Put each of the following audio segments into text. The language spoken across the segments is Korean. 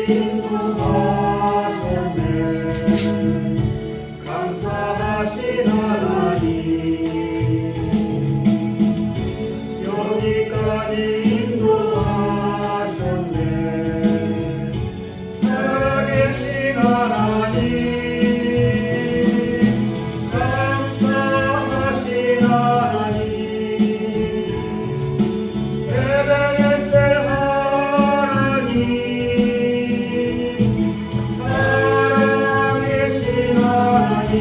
인도하셨네. 감사하신 하나님, 여기까지 인도하셨네. 살아계신 하나님, 감사하신 하나님, 에베네셀 하나님, 살아계신 하나님,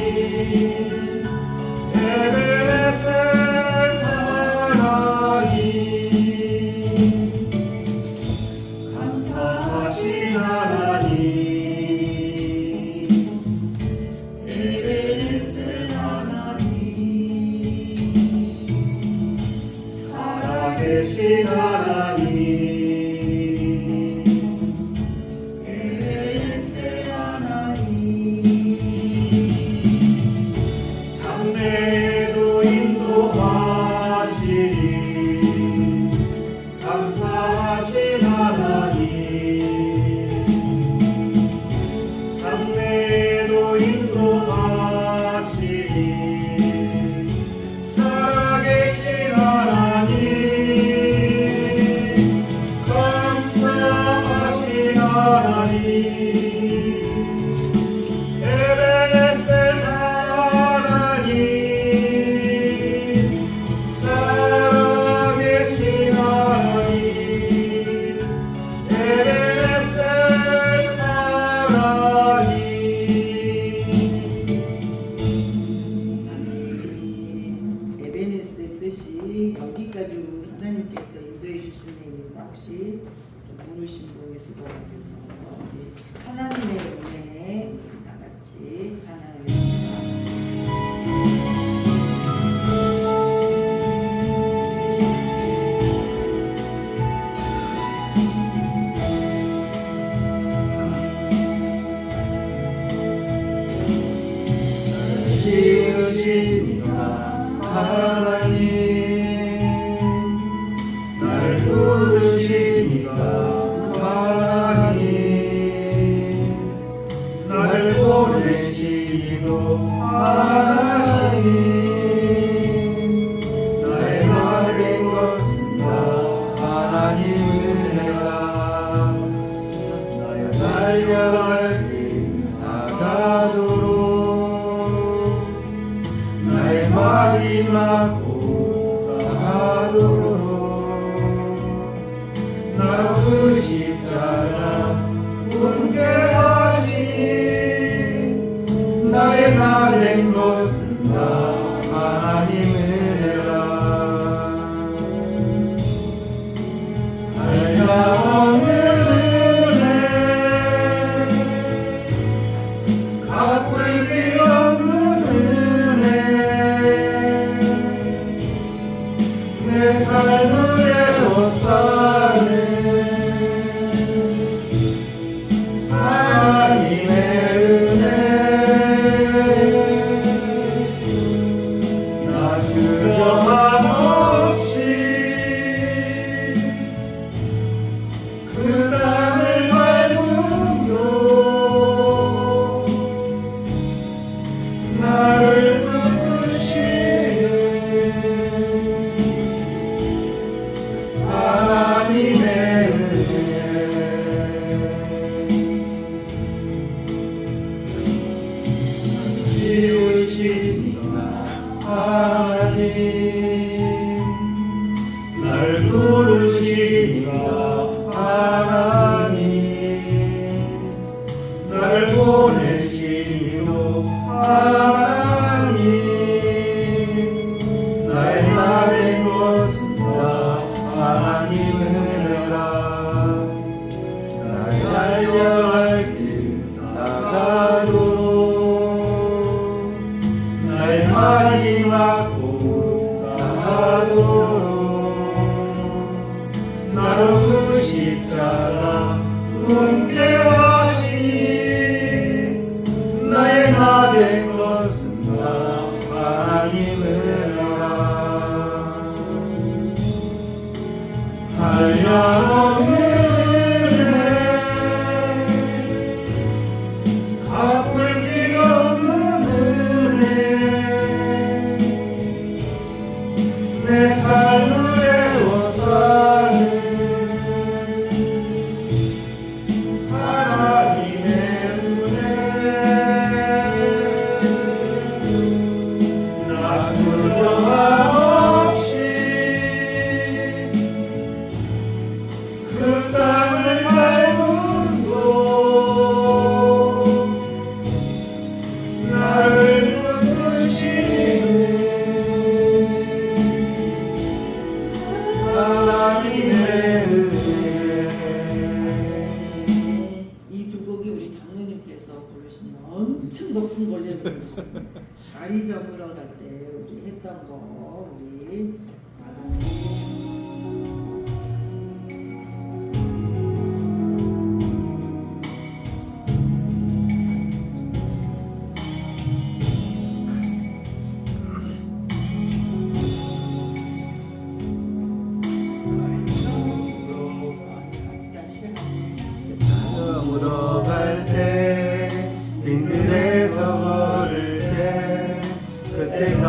에베네셀 하나님, 감사하신 하나님, 에베네셀 하나님, 살아계신 하나님, 에베네셀 하나님, 장래에도 인도하시리. 감사하신 하나님, 장래에도 인도하시리. 살아계신 하나님, 감사하신 하나님, 에베네셀 하나님, 살아계신 하나님, 에베네셀 하나님. 에베네스 뜻이 여기까지 하나님께서 인도해 주신 일입니다. 혹시 좀 모르신 분 있을 것 같아서 우리 하나님의 은혜 다 같이 찬양하겠습니다. 지으시니까 하나님, 날 부르시니까 하나님, 날 보내시기도 하나님, 나의 나된 것은 다 하나님 은혜라. 나의 달려갈 길 나가도록 나의 마지막 고 나가도록 나로 그 십자가 굳게 하시니 나의 나된 것은 다 하나님 은혜라. 알량한 은혜, 갚을 길 없는 내 삶을 에워싸네. 하나님의 은혜, 나 주저함 없이 돈 걸리는 거지. 다리 접으러 갈 때 우리 했던 거 우리 나무로 갈 때 빈들에서 걸을 때 그때가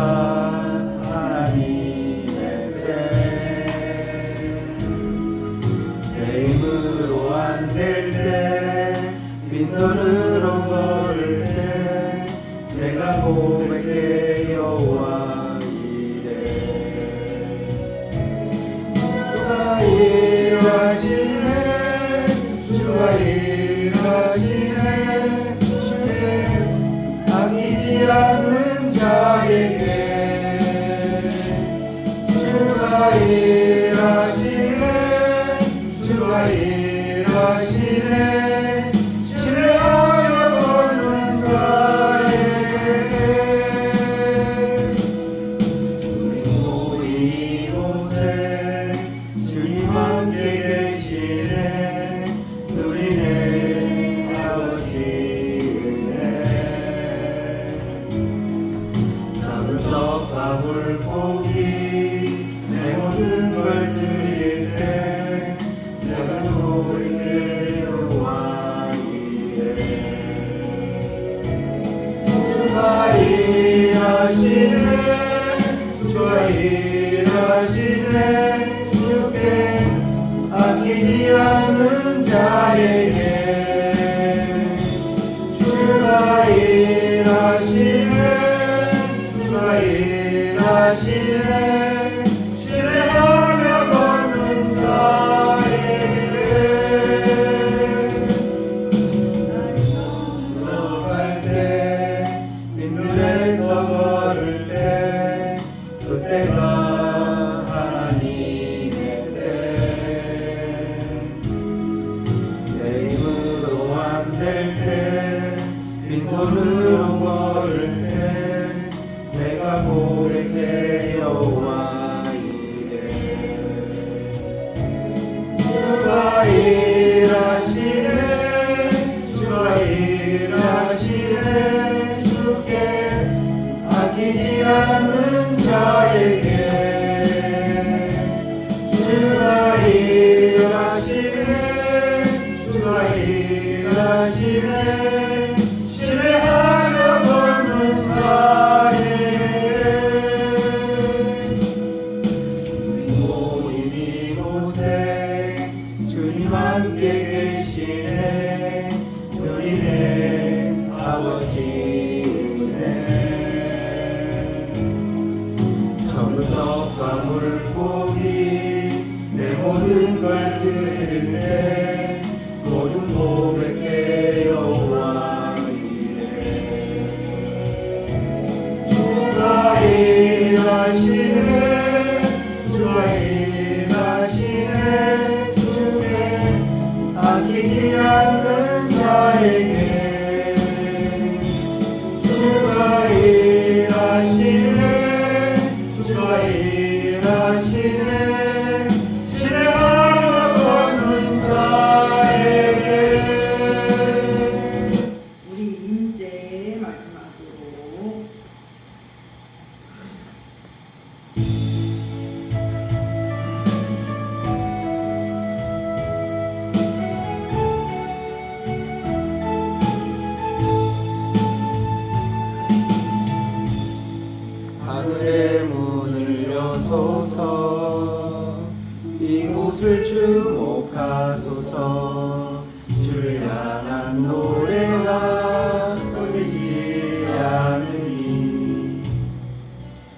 하나님의 때 힘으로 안 될 때 빈손으로 걸을 때 내가 고백해 여호와 이래 주가 일하시네 주가 일하시네 주께 아끼지 않는 자에게 주가 일하시네 주가 일하시네 신뢰하여 걷는 자에게 우리 모인 이곳에 주님 함께 계시네 누리네 아버지 은혜 작은 떡과 물고기 내 모든 걸 드릴 때 내가 노리게 여호와 이래 주가 일하시네 주가 일하시네 주께 아끼지 않는 자에게 주가 일하시네 주가 일하시네 신뢰하며 걷는 자에게 걸어갈 때 빈들에서 걸을 때 그때가 하나님의 때 내 힘으로 안 될 때 빈손으로 걸을 때 내가 고백해 여호와 이래 주가 일하시네 주가 일하시네 주께 아끼지 않는 자에게 주가 일하시네 주가 일하시네 신뢰하며 걷는 자에게 우리 모인 이곳에 주님 함께 계시네 누리네 아버지 은혜 적은 떡과 물고기 내 모든 걸 드릴 때 모든 고백해 여호와 이래 주가 일하시네 주가 일하시네 주께 아끼지 않는 자에게 주가 일하시네 주가 일하시네 신뢰하며 걷는 자에게 우리 임재 마지막으로 하늘의 문을 여소서 이곳을 주목하소서 주를 향한 노래가 끊이지 않으니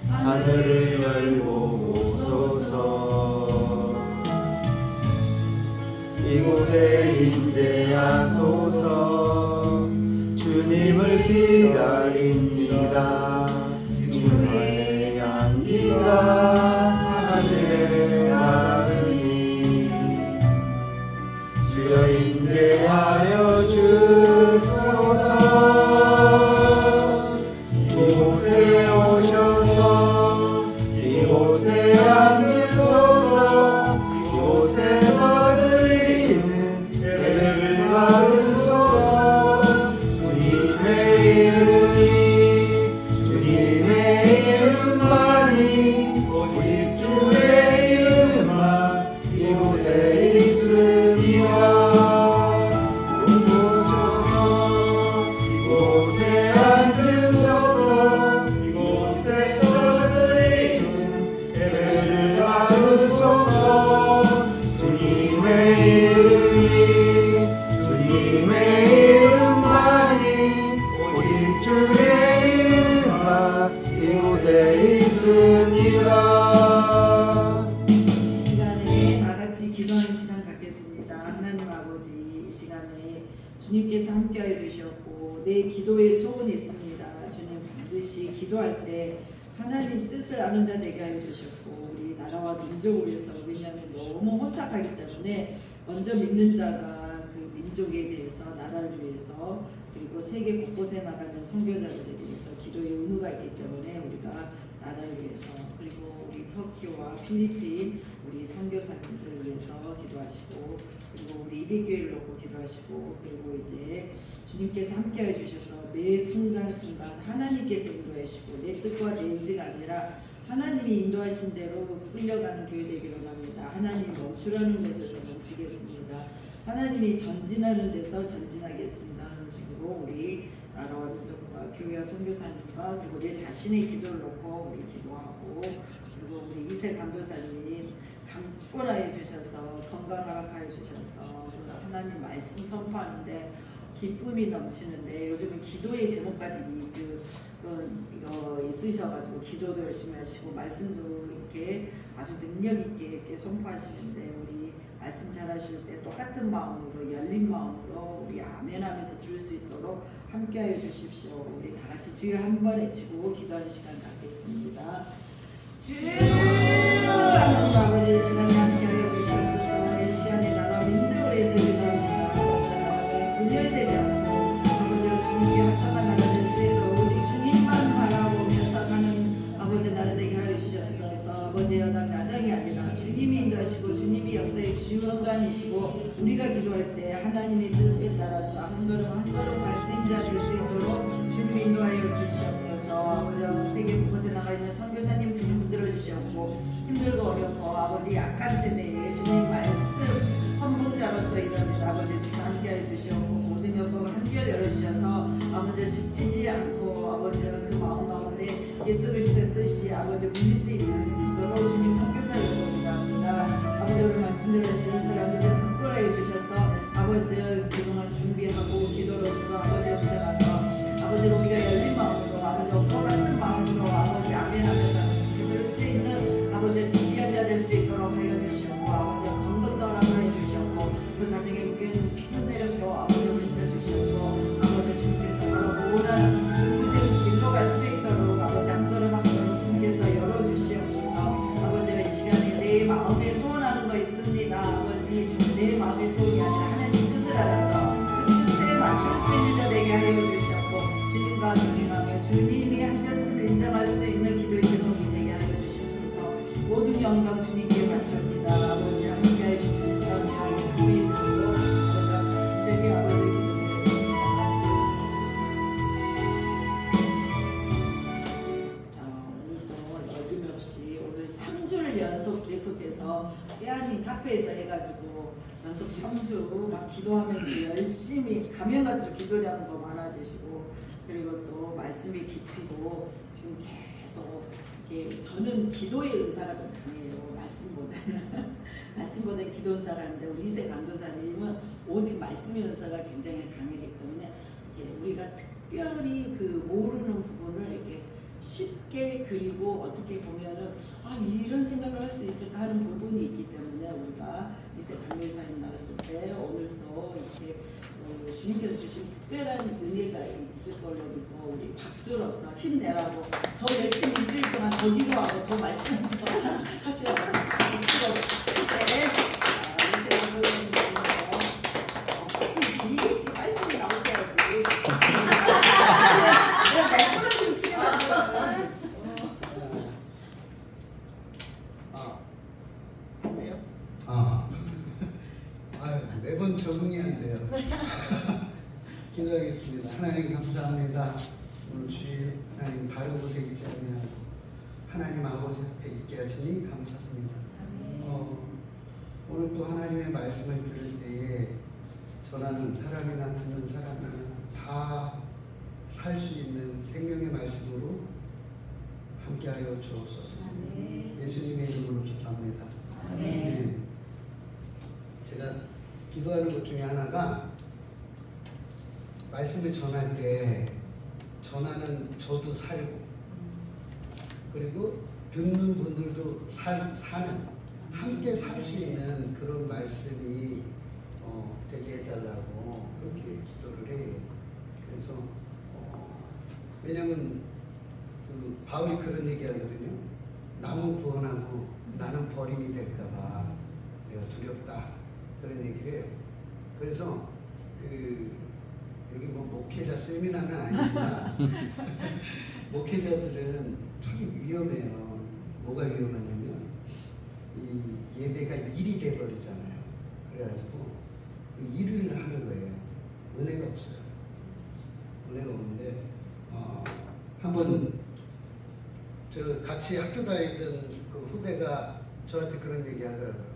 하늘을 열고 오소서 이곳에 임재하소서 주님을 기다립니다 주의 향기가 하늘에 나르니 주여 임재하여 주소서 주님께서 함께하여 주셨고 내 기도에 소원이 있습니다. 주님 반드시 기도할 때 하나님 뜻을 아는 자 되게 하여 주셨고 우리 나라와 민족을 위해서 왜냐하면 너무 혼탁하기 때문에 먼저 믿는 자가 그 민족에 대해서 나라를 위해서 그리고 세계 곳곳에 나가는 선교자들에 대해서 기도의 의무가 있기 때문에 우리가 나라를 위해서 그리고 우리 터키와 필리핀 우리 선교사님들을 위해서 기도하시고 그리고 우리 이리교회를 놓고 기도하시고 그리고 이제 주님께서 함께해 주셔서 매 순간순간 하나님께서 인도해 주시고 내 뜻과 내 의지가 아니라 하나님이 인도하신 대로 끌려가는 교회 되기를 원합니다. 하나님이 멈추라는 곳에서 멈추겠습니다. 하나님이 전진하는 데서 전진하겠습니다. 하는 식으로 우리 나라와 민족과 교회와 선교사님과 그리고 내 자신의 기도를 놓고 우리 기도하고 그리고 우리 이세 강도사님 강권하여 주셔서 건강 허락하여 주셔서 하나님 말씀 선포하는데 기쁨이 넘치는데 요즘은 기도의 제목까지 이거 있으셔가지고 기도도 열심히 하시고 말씀도 이렇게 아주 능력 있게 이렇게 선포하시는데 우리 말씀 잘하실 때 똑같은 마음으로 열린 마음으로 우리 아멘하면서 들을 수 있도록 함께하여 주십시오. 우리 다 같이 주여 한번 외치고 기도하는 시간 갖겠습니다. 주여 하나님 아버지 시간에 함께하여 주시옵소서. 이 시간에 나라 민족을 위해서 기도합니다. 아버지 분열되지 않고 아버지로 주님께 합당한 나라 될 수 있도록 오직 주님만 바라보며 살아가는 아버지 나라 되게 하여 주시옵소서. 아버지 여당 나당이 아니라 주님이 인도하시고 주님이 역사의 주원관이시고 우리가 기도할 때 하나님의 뜻에 따라서 한 걸음 한 걸음 갈 수 있는 자 될 수 있도록 주님이 인도하여 주시옵소서. 아버지 세계 곳곳에 나가 있는 선교사님 지금 붙들어 주시옵고 힘들고 어렵고 아버지 약한 세대에 주님 말씀 선봉자로서 일하는 아버지 주님 함께하여 주시옵고 모든 여건을 한결 열어주셔서 아버지 지치지 않고 아버지 그 마음 가운데 예수 그리스도의 뜻이 아버지 물리때 이룰 수 있도록 주님 선교사를 기도합니다. 아버지 오늘 말씀대로 주셔서 아버지 강권하여 주셔서 아버지 그동안 준비하고 기도로서 아버지 앞에 아버지 우리가 열린 마음으로 아버지 똑같은 마음으로 아버지 아멘하면서 기도할 수 있는 아버지 준비한 자 될 수 있도록 하여 주시옵고 아버지 건강도 허락하여 주시옵고 그 가정에 묶여있는 큰 세력도 아버지 물리쳐 주시옵고 아버지 주님께서 바로 원하는 준비된 길로 갈 수 있도록 아버지 한 걸음 한 걸음 주님께서 열어주시옵소서. 아버지가 이 시간에 내 마음에 소원하는 거 있습니다. 아버지 내 마음의 소원이 아니라 하나님 뜻을 알아서 그 뜻에 맞출 수 있는 자 되게 하여 주시옵고 주님과 동행하며 주님이 하셨음을 인정할 수 있는 기도의 제목이 되게 하여 주시옵소서. 모든 영광 주님께 바칩니다. 아버지 함께해 주시옵소서. 예수의 이름으로 저기 아버지 기도드렸습니다. 자 오늘도 어김없이 오늘 3주를 연속 계속해서 깨알린 카페에서 해가지고 연속 3주 막 기도하면서 열심히 가면 갈수록 기도량도 많아지시고 그리고 또 말씀의 깊이도 지금 계속 이렇게 저는 기도의 은사가 좀 강해요. 말씀보다는 기도 은사가 있는데 우리 이세 강도사님은 오직 말씀의 은사가 굉장히 강하기 때문에 우리가 특별히 그 모르는 부분을 이렇게 쉽게 그리고 어떻게 보면은 이런 생각을 할 수 있을까 하는 부분이 있기 때문에 우리가 이세 강도사님 나왔을 때 오늘도 이렇게 주님께서 주신 특별한 은혜가 있을 걸로 믿고 우리 박수로서 힘내라고 더 열심히 일주일 동안 더 기도하고 더 말씀도 하시라고 박수로 길게 지금 빨리 나오셔야지 매끄러진 시간 매번 적응이 안 돼요. 기도하겠습니다. 하나님 감사합니다. 오늘 주일 하나님 바르고 되기 전에 하나님 아버지 앞에 있게 하시니 감사합니다. 오늘 또 하나님의 말씀을 들을 때에 전하는 사람이나 듣는 사람이나 다 살 수 있는 생명의 말씀으로 함께하여 주옵소서. 예수님의 이름으로 기도합니다. 네. 제가 기도하는 것 중에 하나가 말씀을 전할 때 전하는 저도 살고 그리고 듣는 분들도 사는 함께 살 수 있는 그런 말씀이 되게 해달라고 그렇게 이렇게 기도를 해요. 그래서 왜냐면 그 바울이 그런 얘기하거든요. 남은 구원하고 나는 버림이 될까봐 내가 두렵다, 그런 얘기를 해요. 그래서 여기 뭐 목회자 세미나는 아니지만 목회자들은 참 위험해요. 뭐가 위험하냐면 이 예배가 일이 돼버리잖아요. 그래가지고 그 일을 하는 거예요. 은혜가 없어요. 은혜가 없는데 한번 저 같이 학교 다니던 그 후배가 저한테 그런 얘기 하더라고요.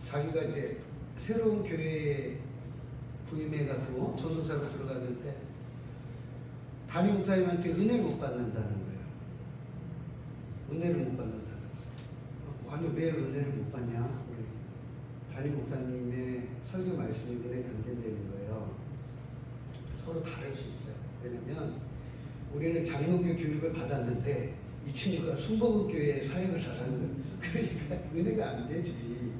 자기가 이제 새로운 교회에 부임해가지고 전도사로 들어갔는데 담임 목사님한테 은혜를 못 받는다는 거예요. 은혜를 못 받는다는 거예요. 아니 왜 은혜를 못 받냐? 담임 목사님의 설교 말씀이 은혜가 안 된다는 거예요. 서로 다를 수 있어요. 왜냐면 우리는 장로교 교육을 받았는데 이 친구가 순복음교회 사역을 잘하는 거예요. 그러니까 은혜가 안 되지.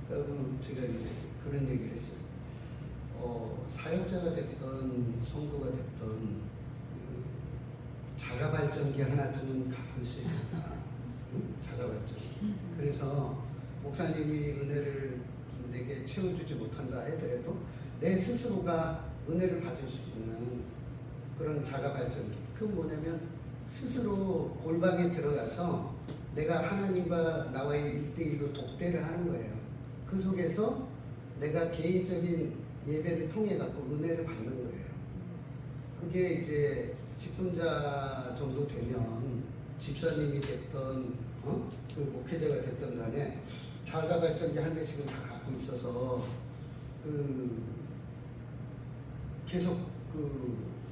그럼 제가 이제 그런 얘기를 했어요. 사역자가 됐던 성도가 됐던 자가 발전기 하나쯤은 가볼 수 있다. 자가 발전. 그래서 목사님이 은혜를 내게 채워주지 못한다 하더라도 내 스스로가 은혜를 받을 수 있는 그런 자가 발전기. 그건 뭐냐면 스스로 골방에 들어가서 내가 하나님과 나와의 1대1로 독대를 하는 거예요. 그 속에서 내가 개인적인 예배를 통해 갖고 은혜를 받는 거예요. 그게 이제 직분자 정도 되면 집사님이 됐던 그 목회자가 됐던 간에 자가 발전기 한 대씩은 다 갖고 있어서 계속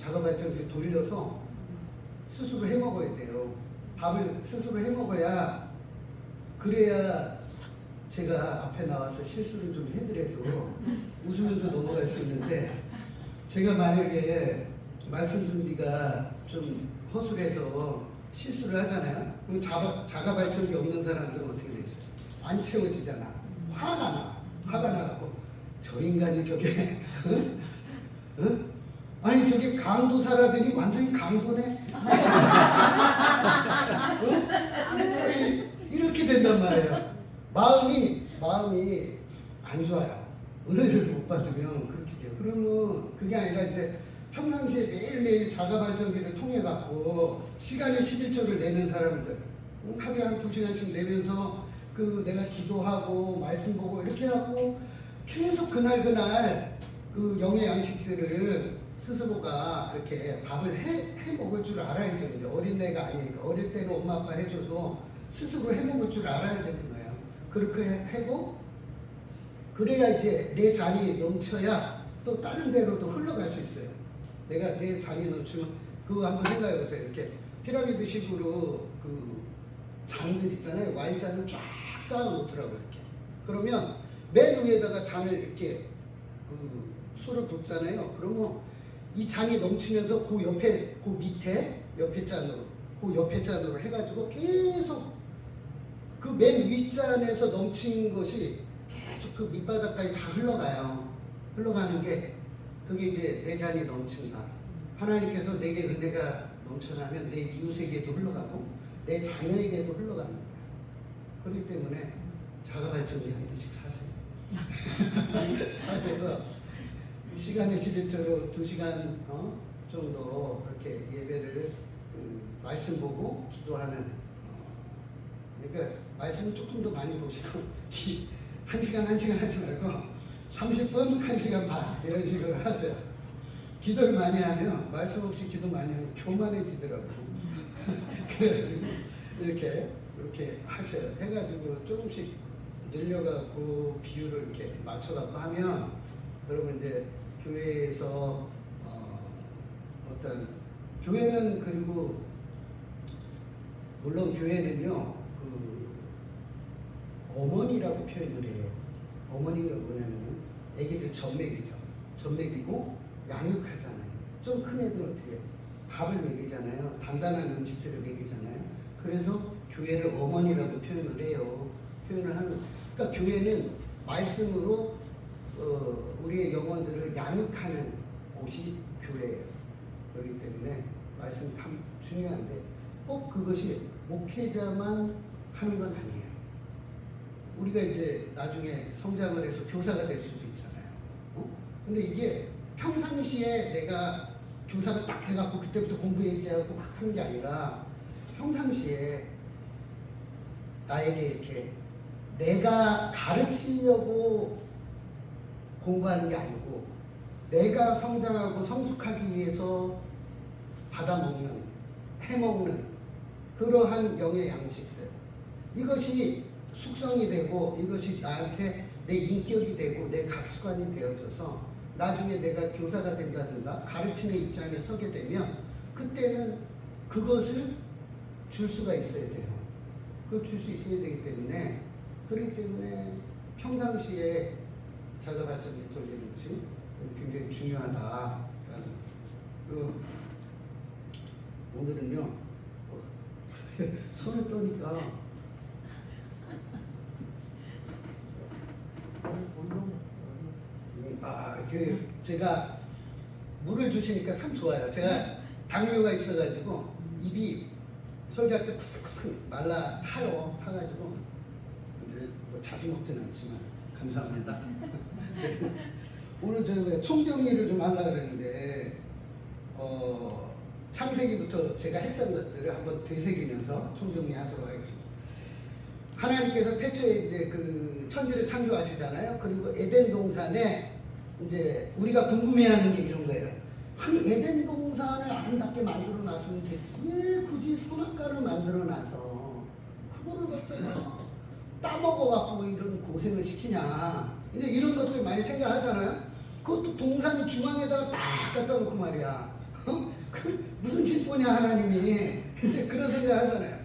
자가 발전기를 돌려서 스스로 해 먹어야 돼요. 밥을 스스로 해 먹어야, 그래야 제가 앞에 나와서 실수를 좀 해드려도 웃으면서 넘어갈 수 있는데, 제가 만약에 말씀 준비가 좀 허술해서 실수를 하잖아요. 그럼 자가 발전기 없는 사람들은 어떻게 되겠어요? 안 채워지잖아. 화가 나고 저 인간이 저게 아니 저게 강도 살아더니 완전히 강도네. 이렇게 된단 말이에요. 마음이 안 좋아요. 은혜를 못 받으면 그렇게 돼요. 그러면 그게 아니라 이제 평상시에 매일매일 자가 발전기를 통해 갖고 시간에 11조를 내는 사람들, 하루에 한 2시간씩 내면서 내가 기도하고 말씀 보고 이렇게 하고 계속 그날 그 영의 양식들을 스스로가 이렇게 밥을 해 먹을 줄 알아야죠. 이제 어린애가 아니니까. 어릴 때는 엄마 아빠 해줘도 스스로 해 먹을 줄 알아야 되는 거예요. 그렇게 하고 그래야 이제 내 잔이 넘쳐야 또 다른 데로도 흘러갈 수 있어요. 내가 내 잔이 넘치면 그거 한번 생각해 보세요. 이렇게 피라미드 식으로 그 잔들 있잖아요. 와인잔을 쫙 쌓아 놓더라고요. 이렇게. 그러면 맨 위에다가 잔을 이렇게 술을 붓잖아요. 그러면 이 잔이 넘치면서 그 옆에, 그 밑에 옆에 잔으로 해가지고 계속 그 맨 윗잔에서 넘친 것이 계속 그 밑바닥까지 다 흘러가요. 흘러가는 게 그게 이제 내 잔이 넘친다. 하나님께서 내게 은혜가 넘쳐나면 내 이웃에게도 흘러가고 내 자녀에게도 흘러가는 거예요. 그렇기 때문에 자가 발전기 한 대씩 사세요. 사셔서 시간의 11조로 2시간 정도 그렇게 예배를 말씀 보고 기도하는, 그러니까 말씀 조금 더 많이 보시고 1시간 하지 말고 30분 1시간 반 이런 식으로 하세요. 기도를 많이 하면, 말씀 없이 기도 많이 하면 교만해지더라고요. 그래가지고 이렇게 하셔요. 해가지고 조금씩 늘려갖고 비율을 이렇게 맞춰갖고 하면, 그러면 이제 교회에서 어떤 교회는, 그리고 물론 교회는요 어머니라고 표현을 해요. 어머니가 뭐냐면 애기들 젖먹이고 양육하잖아요. 좀 큰 애들은 어떻게 해요? 밥을 먹이잖아요. 단단한 음식들을 먹이잖아요. 그래서 교회를 어머니라고 표현을 해요. 그러니까 교회는 말씀으로 우리의 영혼들을 양육하는 곳이 교회예요. 그렇기 때문에 말씀이 참 중요한데 꼭 그것이 목회자만 하는 건 아니에요. 우리가 이제 나중에 성장을 해서 교사가 될 수도 있잖아요. 근데 이게 평상시에 내가 교사가 딱 돼갖고 그때부터 공부해야지 하고 막 하는 게 아니라 평상시에 나에게 이렇게 내가 가르치려고 공부하는 게 아니고 내가 성장하고 성숙하기 위해서 받아먹는, 해먹는 그러한 영의 양식들, 이것이 숙성이 되고 이것이 나한테 내 인격이 되고 내 가치관이 되어져서 나중에 내가 교사가 된다든가 가르치는 입장에 서게 되면 그때는 그것을 줄 수가 있어야 돼요. 그걸 줄 수 있어야 되기 때문에, 그렇기 때문에 평상시에 자가발전기 돌리는 것이 굉장히 중요하다. 오늘은요 손을 떠니까 제가 물을 주시니까 참 좋아요. 제가 당뇨가 있어가지고 입이 설교할 때 푸석푸석 말라 타요. 타가지고 이제 뭐 자주 먹지는 않지만 감사합니다. 오늘 제가 총정리를 좀 하려고 그랬는데 창세기부터 제가 했던 것들을 한번 되새기면서 총정리하도록 하겠습니다. 하나님께서 태초에 이제 그 천지를 창조하시잖아요. 그리고 에덴 동산에 이제 우리가 궁금해하는 게 이런 거예요. 아니 에덴 동산을 아름답게 만들어 놨으면 되지 왜 굳이 선악과를 만들어 놔서 그거를 갖다가 따먹어 갖고 이런 고생을 시키냐. 이제 이런 것들 많이 생각하잖아요. 그것도 동산 중앙에다가 딱 갖다 놓고 말이야. 무슨 짓보냐 하나님이. 이제 그런 생각 하잖아요.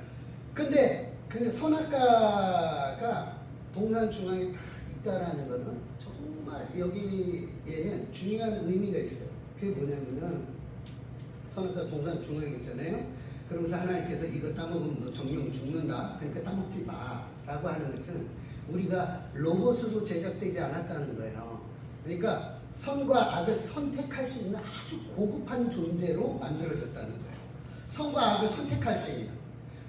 근데 선악과가 동산 중앙에 딱 있다라는 거는 정말 여기에는 중요한 의미가 있어요. 그게 뭐냐면은 선악과 동산 중앙에 있잖아요. 그러면서 하나님께서 이거 따먹으면 너 정령 죽는다. 그러니까 따먹지 마. 라고 하는 것은 우리가 로봇으로 제작되지 않았다는 거예요. 그러니까 선과 악을 선택할 수 있는 아주 고급한 존재로 만들어졌다는 거예요. 선과 악을 선택할 수 있는.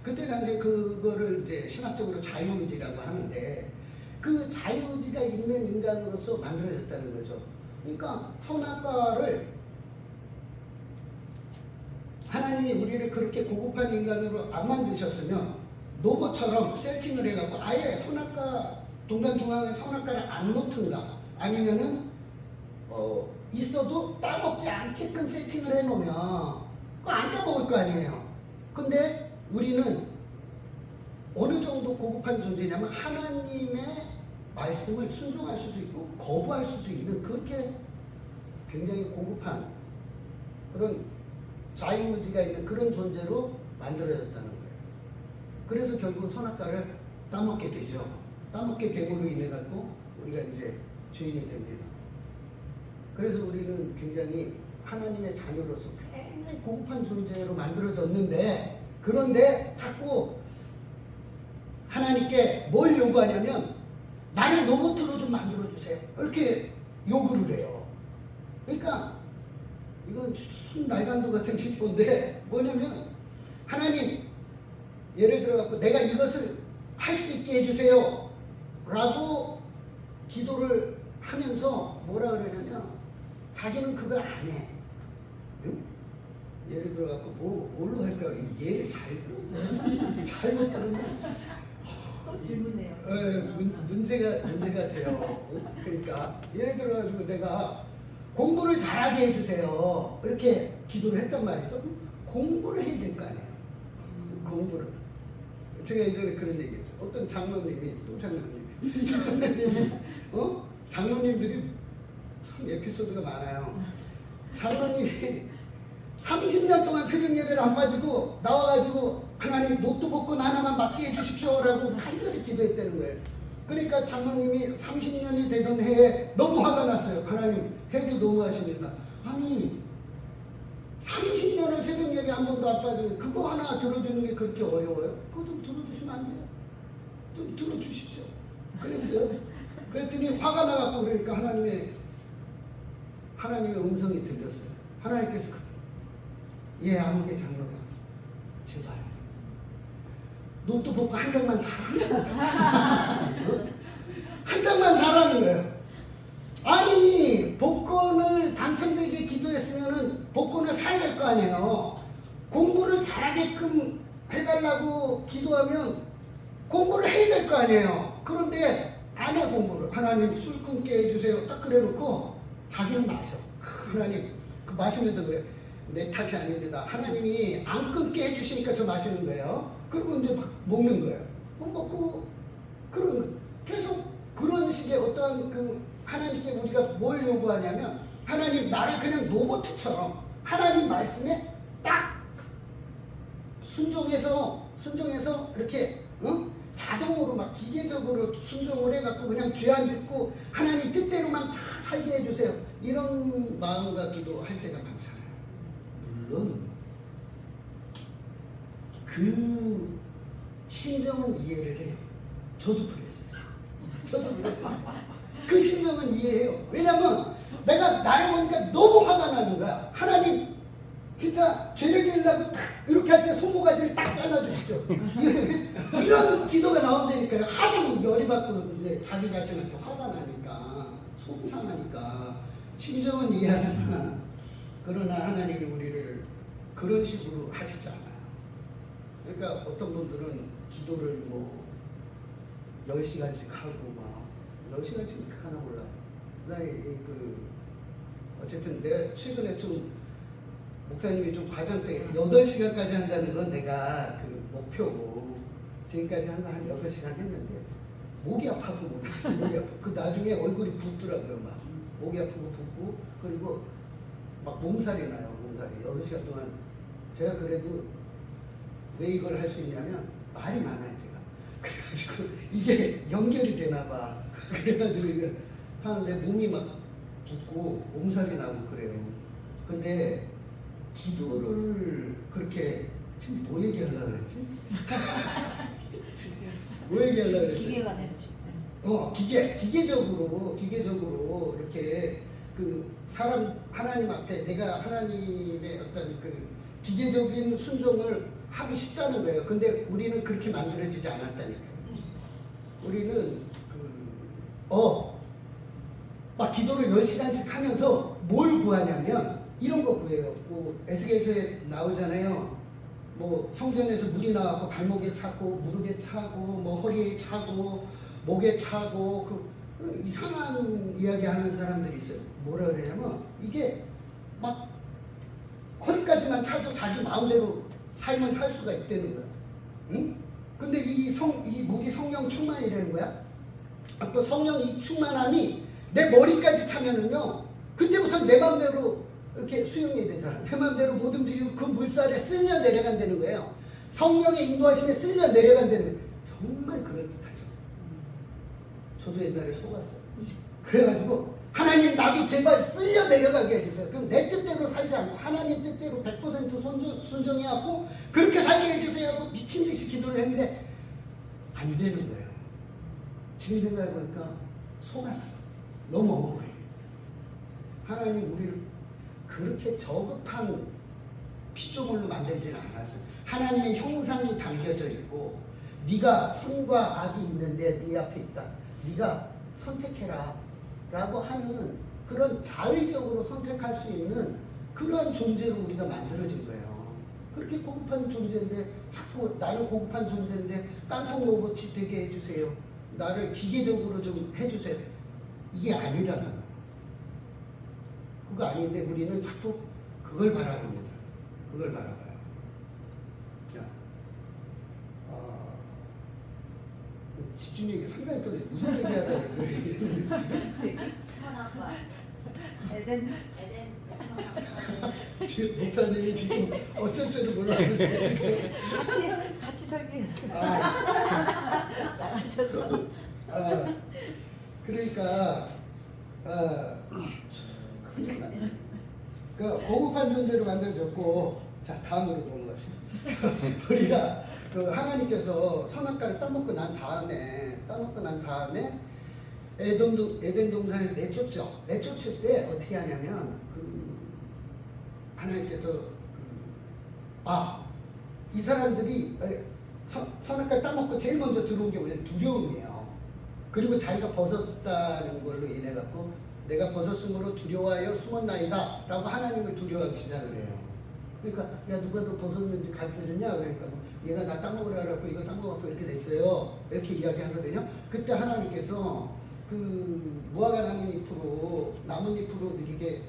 그때 당시에 그거를 이제 신학적으로 자유의지라고 하는데 그 자유의지가 있는 인간으로서 만들어졌다는 거죠. 그러니까 선악과를 하나님이 우리를 그렇게 고급한 인간으로 안 만드셨으면 로봇처럼 세팅을 해갖고 아예 선악과 동산 중앙에 선악과를 안 놓든가 아니면은 있어도 따먹지 않게끔 세팅을 해놓으면 그거 안 따먹을 거 아니에요. 근데 우리는 어느 정도 고급한 존재냐면 하나님의 말씀을 순종할 수도 있고 거부할 수도 있는 그렇게 굉장히 고급한 그런 자유의지가 있는 그런 존재로 만들어졌다는 거예요. 그래서 결국 선악과를 따먹게 되죠. 따먹게 됨으로 인해 갖고 우리가 이제 죄인이 됩니다. 그래서 우리는 굉장히 하나님의 자녀로서 굉장히 고급한 존재로 만들어졌는데 그런데 자꾸 하나님께 뭘 요구하냐면 나를 로봇으로 좀 만들어주세요. 이렇게 요구를 해요. 그러니까 이건 순 날강도 같은 짓인데 뭐냐면 하나님 예를 들어갖고 내가 이것을 할 수 있게 해주세요 라고 기도를 하면서 뭐라 그러냐면 자기는 그걸 안 해. 응? 예를 들어갖고 뭘로 할까? 예를 잘 들어. 잘못 들으면 또 질문해요. 문제가 돼요. 그러니까 예를 들어가지고 내가 공부를 잘하게 해주세요. 이렇게 기도를 했단 말이죠. 공부를 해야 될 거 아니에요. 공부를. 제가 예전에 그런 얘기했죠. 어떤 장로님이 또 장로님이 장로님들이 참 에피소드가 많아요. 장로님이 30년 동안 새벽 예배를 안 빠지고 나와가지고 하나님 노트북 하나만 맡게 해주십시오라고 간절히 기도했다는 거예요. 그러니까 장로님이 30년이 되던 해에 너무 화가 났어요. 하나님 해도 너무하십니다. 아니 30년을 새벽 예배 한 번도 안 빠지고 그거 하나 들어주는 게 그렇게 어려워요? 그거 좀 들어주시면 안 돼요? 좀 들어주십시오. 그랬어요. 그랬더니 화가 나갖고 그러니까 하나님의 음성이 들렸어요. 하나님께서 예, 아무개 장로가 제발 노트 복고 한 장만 사라. 어? 한 장만 사라는 거예요. 아니 복권을 당첨되게 기도했으면은 복권을 사야 될 거 아니에요. 공부를 잘하게끔 해달라고 기도하면 공부를 해야 될 거 아니에요. 그런데 안 해 공부를. 하나님 술 끊게 해주세요. 딱 그래놓고 자기는 마셔. 하나님 그 마시면서 그래. 내 탓이 아닙니다. 하나님이 안 끊게 해주시니까 저 마시는 거예요. 그리고 이제 막 먹는 거예요. 먹고 그런 계속 그런 식의 어떠한 그 하나님께 우리가 뭘 요구하냐면 하나님 나를 그냥 로봇처럼 하나님 말씀에 딱 순종해서 이렇게 자동으로 막 기계적으로 순종을 해갖고 그냥 죄 안 짓고 하나님 뜻대로만 다 살게 해주세요. 이런 마음 가지고 할 때가 많잖아요. 물론 그 심정은 이해를 해요. 저도 그랬어요. 그 심정은 이해해요. 왜냐면 내가 나를 보니까 너무 화가 나는 거야. 하나님 진짜 죄를 지으려고 탁 이렇게 할 때 손모가지를 딱 잘라주시죠. 이런 기도가 나온다니까요. 하도 열이 받고 이제 자기 자신한테 화가 나니까 속이 상하니까 심정은 이해하지만 그러나 하나님이 우리를 그런 식으로 하시지 않아요. 그러니까 어떤 분들은 기도를 뭐 10시간씩 하고 막 10시간씩 하나 몰라. 어쨌든 내가 최근에 좀 목사님이 좀 과정 때 8시간까지 한다는 건 내가 그 목표고 지금까지 한 8시간 했는데 목이 아파서 목이 아파. 그 나중에 얼굴이 붓더라고요. 막 목이 아프고 붓고 그리고 막 몸살이 나요. 몸살이 6시간 동안. 제가 그래도 왜 이걸 할 수 있냐면 말이 많아요. 제가 그래가지고 이게 연결이 되나 봐. 그래가지고 이거 하는데 몸이 막 붓고 몸살이 나고 그래요. 근데 기도를 그렇게 지금 뭐 얘기하려고 그랬지? 뭐 얘기하려고 그랬지? 기계가 되고 싶어요. 기계적으로 이렇게 그 사람 하나님 앞에 내가 하나님의 어떤 그 기계적인 순종을 하기 쉽다는 거예요. 근데 우리는 그렇게 만들어지지 않았다니까요. 우리는 막 기도를 10시간씩 하면서 뭘 구하냐면 이런 거 구해요. 뭐 에스겔서에 나오잖아요. 뭐 성전에서 물이 나와서 발목에 차고 무릎에 차고 뭐 허리에 차고 목에 차고 그 이상한 이야기 하는 사람들이 있어요. 뭐라 그러냐면 이게 막 허리까지만 차도 자기 마음대로 삶을 살 수가 있다는 거야. 응? 근데 이 물이 성령 충만이라는 거야. 또 성령 이 충만함이 내 머리까지 차면은요, 그때부터 내 마음대로 이렇게 수용이 되잖아. 내 마음대로 못 움직이고 그 물살에 쓸려 내려간다는 거예요. 성령의 인도하심에 쓸려 내려간다는 거예요. 정말 그럴듯하죠. 저도 옛날에 속았어요. 그래가지고 하나님 나도 제발 쓸려 내려가게 해주세요. 그럼 내 뜻대로 살지 않고 하나님 뜻대로 100% 순종해갖고 그렇게 살게 해주세요 하고 미친 듯이 기도를 했는데 안 되는 거예요. 지금 생각해보니까 속았어. 너무 억울해. 하나님 우리를 그렇게 저급한 피조물로 만들지는 않았어요. 하나님의 형상이 담겨져 있고 네가 선과 악이 있는데 네 앞에 있다. 네가 선택해라 라고 하는 그런 자의적으로 선택할 수 있는 그러한 존재로 우리가 만들어진 거예요. 그렇게 고급한 존재인데 자꾸 나는 고급한 존재인데 깡통 로봇이 되게 해주세요. 나를 기계적으로 좀 해주세요. 이게 아니라는 거예요. 그거 아닌데 우리는 자꾸 그걸 바라봅니다. 그걸 바라봐요. 자, 집중력이 상당히 떨어져. 무슨 얘기하다 선악과 에덴 목사님이 지금 어쩔 줄도 몰랐는데 같이 설계. 나가셔서 그러니까 그 고급한 존재로 만들어졌고, 자 다음으로 넘어갑시다. 우리가 그 하나님께서 선악과를 따먹고 난 다음에 에덴 동산에서 내쫓죠. 내쫓을 때 어떻게 하냐면 하나님께서 이 사람들이 선악과를 따먹고 제일 먼저 들어온 게 뭐냐, 두려움이에요. 그리고 자기가 벗었다는 걸로 인해 갖고 내가 벗었으므로 두려워하여 숨었나이다 라고 하나님을 두려워하기 시작을 해요. 그러니까 야, 누가 너 벗었는지 가르쳐줬냐? 그러니까 뭐 얘가 나 따먹으라 그래갖고 이거 따먹었고 이렇게 됐어요, 이렇게 이야기하거든요. 그때 하나님께서 무화과 나뭇잎으로 이렇게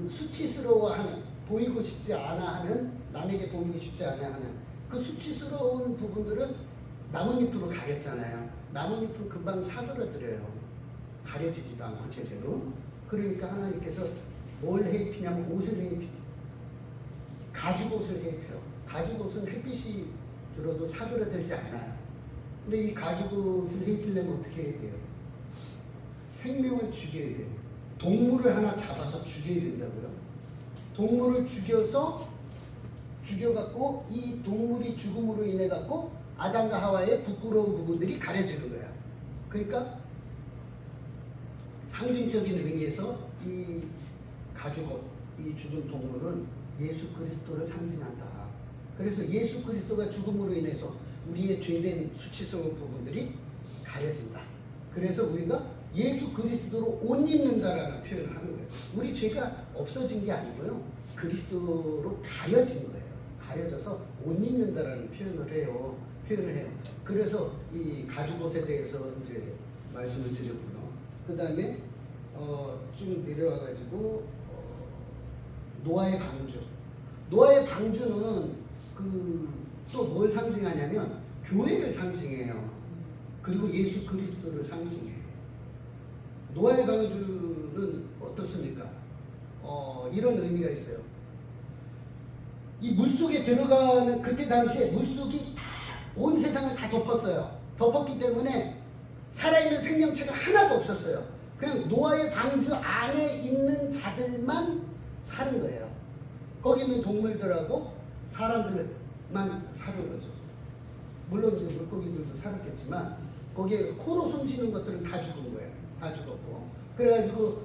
수치스러워하는, 보이고 싶지 않아 하는, 남에게 보이고 싶지 않아 하는 그 수치스러운 부분들을 나뭇잎으로 가렸잖아요. 나뭇잎은 금방 사그러들어요. 가려지지도 않고 제대로. 그러니까 하나님께서 뭘 해입히냐면 옷을 해입히요. 가죽옷을 해입혀요. 가죽옷은 햇빛이 들어도 사그러들지 않아요. 근데 이 가죽옷을 해입히려면 어떻게 해야 돼요? 생명을 죽여야 돼요. 동물을 하나 잡아서 죽여야 된다고요. 동물을 죽여갖고 이 동물이 죽음으로 인해 갖고 아담과 하와의 부끄러운 부분들이 가려지는 거야. 그러니까 상징적인 의미에서 이 가죽옷, 이 죽은 동물은 예수 그리스도를 상징한다. 그래서 예수 그리스도가 죽음으로 인해서 우리의 죄된 수치스러운 부분들이 가려진다. 그래서 우리가 예수 그리스도로 옷 입는다라는 표현을 하는 거예요. 우리 죄가 없어진 게 아니고요, 그리스도로 가려진 거예요. 가려져서 옷 입는다라는 표현을 해요. 그래서 이 가죽옷에 대해서 이제 말씀을 드렸고요. 그 다음에 좀 내려와가지고 노아의 방주. 노아의 방주는 또 뭘 상징하냐면 교회를 상징해요. 그리고 예수 그리스도를 상징해요. 노아의 방주는 어떻습니까? 이런 의미가 있어요. 이 물속에 들어가는 그때 당시에 물속이 다 온 세상을 다 덮었어요. 덮었기 때문에 살아있는 생명체가 하나도 없었어요. 그냥 노아의 방주 안에 있는 자들만 사는 거예요. 거기 있는 동물들하고 사람들만 사는 거죠. 물론 이제 물고기들도 살았겠지만 거기에 코로 숨쉬는 것들은 다 죽은 거예요. 다 죽었고. 그래가지고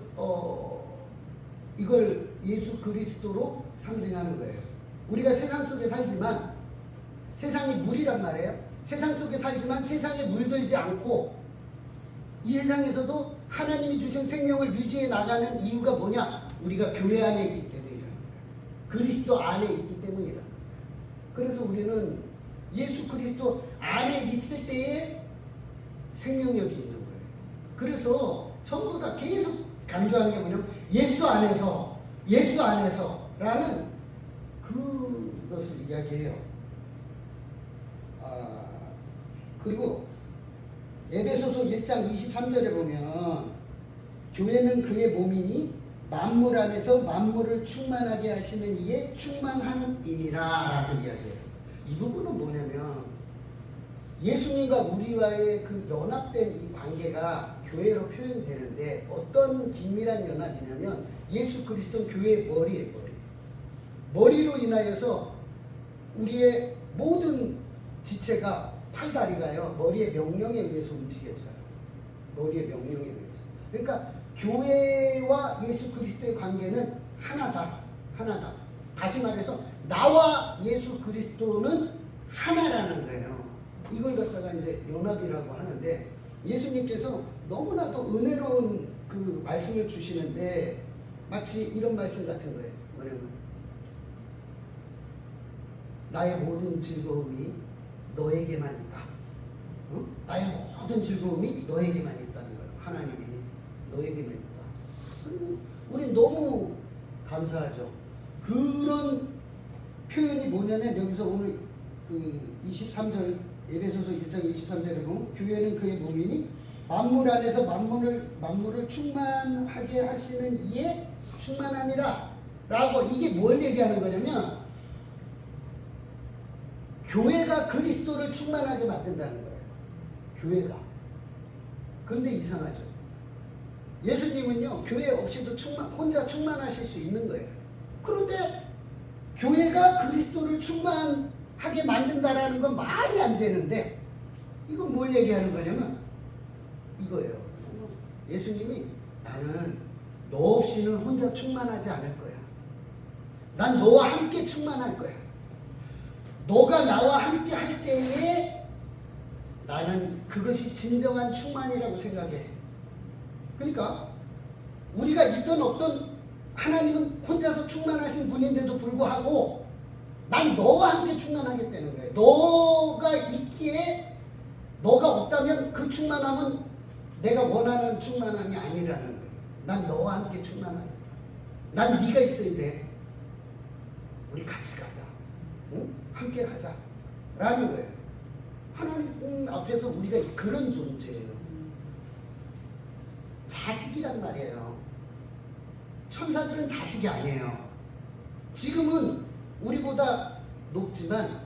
이걸 예수 그리스도로 상징하는 거예요. 우리가 세상 속에 살지만 세상이 물이란 말이에요. 세상 속에 살지만 세상에 물들지 않고 이 세상에서도 하나님이 주신 생명을 유지해 나가는 이유가 뭐냐? 우리가 교회 안에 있기 때문이라는 거예요. 그리스도 안에 있기 때문이라는 거예요. 그래서 우리는 예수 그리스도 안에 있을 때에 생명력이 있는 거예요. 그래서 전부 다 계속 강조하는 게 뭐냐면 예수 안에서라는 그것을 이야기해요. 그리고 에베소서 1장 23절에 보면 교회는 그의 몸이니 만물 안에서 만물을 충만하게 하시는 이의 충만함이니라 라고 이야기해요. 이 부분은 뭐냐면 예수님과 우리와의 그 연합된 이 관계가 교회로 표현되는데 어떤 긴밀한 연합이냐면 예수 그리스도는 교회의 머리예요. 머리로 인하여서 우리의 모든 지체가 팔다리가요 머리의 명령에 의해서 움직여져요. 머리의 명령에 의해서. 그러니까 교회와 예수 그리스도의 관계는 하나다. 다시 말해서 나와 예수 그리스도는 하나라는 거예요. 이걸 갖다가 이제 연합이라고 하는데 예수님께서 너무나도 은혜로운 그 말씀을 주시는데 마치 이런 말씀 같은 거예요. 뭐냐면 나의 모든 즐거움이 너에게만 있다. 응? 나의 모든 즐거움이 너에게만 있다는 거예요. 하나님이 너에게만 있다. 우리 너무 감사하죠. 그런 표현이 뭐냐면 여기서 오늘 그 23절 에베소서 1장 23절에 보면 교회는 그의 몸이니 만물 안에서 만물을 충만하게 하시는 이의 충만함이라 라고 이게 뭘 얘기하는 거냐면 교회가 그리스도를 충만하게 만든다는 거예요. 교회가. 그런데 이상하죠. 예수님은요 교회 없이도 혼자 충만하실 수 있는 거예요. 그런데 교회가 그리스도를 충만하게 만든다라는 건 말이 안 되는데 이건 뭘 얘기하는 거냐면 이거예요. 예수님이 나는 너 없이는 혼자 충만하지 않을 거야. 난 너와 함께 충만할 거야. 너가 나와 함께 할 때에 나는 그것이 진정한 충만이라고 생각해. 그러니까 우리가 있던 없던 하나님은 혼자서 충만하신 분인데도 불구하고 난 너와 함께 충만하겠다는 거예요. 너가 있기에 너가 없다면 그 충만함은 내가 원하는 충만함이 아니라는 거예요. 난 너와 함께 충만하겠다. 난 네가 있어야 돼. 우리 같이 가자. 응? 함께 가자. 라는 거예요. 하나님 앞에서 우리가 그런 존재예요. 자식이란 말이에요. 천사들은 자식이 아니에요. 지금은 우리보다 높지만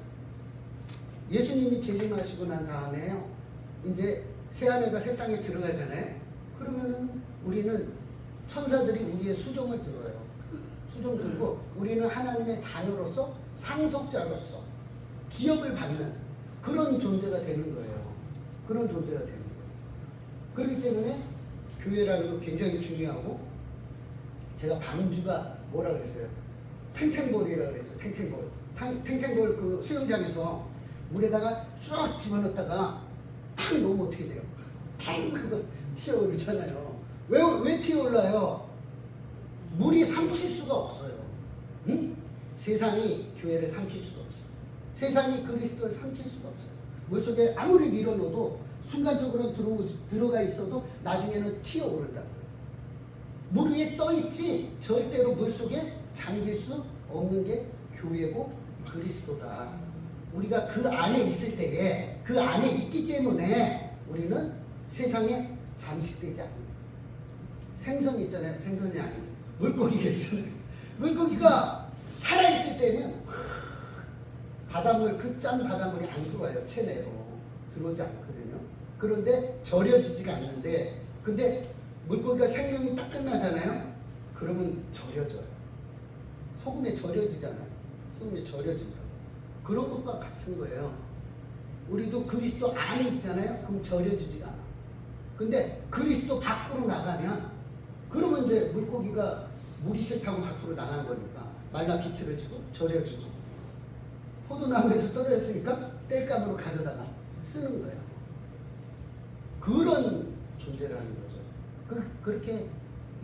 예수님이 재림하시고 난 다음에요. 이제 새하늘과 새 땅에 들어가잖아요. 그러면은 우리는 천사들이 우리의 수종을 들어요. 수종 들고 우리는 하나님의 자녀로서 상속자로서 기업을 받는 그런 존재가 되는 거예요. 그런 존재가 되는 거예요. 그렇기 때문에 교회라는 거 굉장히 중요하고 제가 방주가 뭐라 그랬어요? 탱탱볼이라고 그랬죠. 탱탱볼. 탱탱볼 그 수영장에서 물에다가 쏙 집어넣었다가 탁 놓으면 어떻게 돼요? 탕 그거 튀어오르잖아요. 왜 튀어올라요? 물이 삼킬 수가 없어요. 응? 세상이 교회를 삼킬 수가 없어요. 세상이 그리스도를 삼킬 수가 없어요. 물속에 아무리 밀어넣어도 순간적으로 들어가 있어도 나중에는 튀어오른다고요. 물 위에 떠있지 절대로 물속에 잠길 수 없는 게 교회고 그리스도다. 우리가 그 안에 있을 때에 그 안에 있기 때문에 우리는 세상에 잠식되지 않는 생선이 있잖아요. 생선이 아니죠. 물고기가 있잖아요. 물고기가 살아있을 때는 바닷물 그 짠 바닷물이 안 들어와요. 체내로 들어오지 않거든요. 그런데 절여지지가 않는데 근데 물고기가 생명이 딱 끝나잖아요. 그러면 절여져요. 소금에 절여지잖아요. 소금에 절여진다. 그런 것과 같은 거예요. 우리도 그리스도 안에 있잖아요. 그럼 절여지지가 않아. 근데 그리스도 밖으로 나가면 그러면 이제 물고기가 물이 싫다고 밖으로 나간 거니까 말라 비틀어지고 절여지고 포도나무에서 떨어졌으니까 땔감으로 가져다가 쓰는 거예요. 그런 존재라는 거죠. 그렇게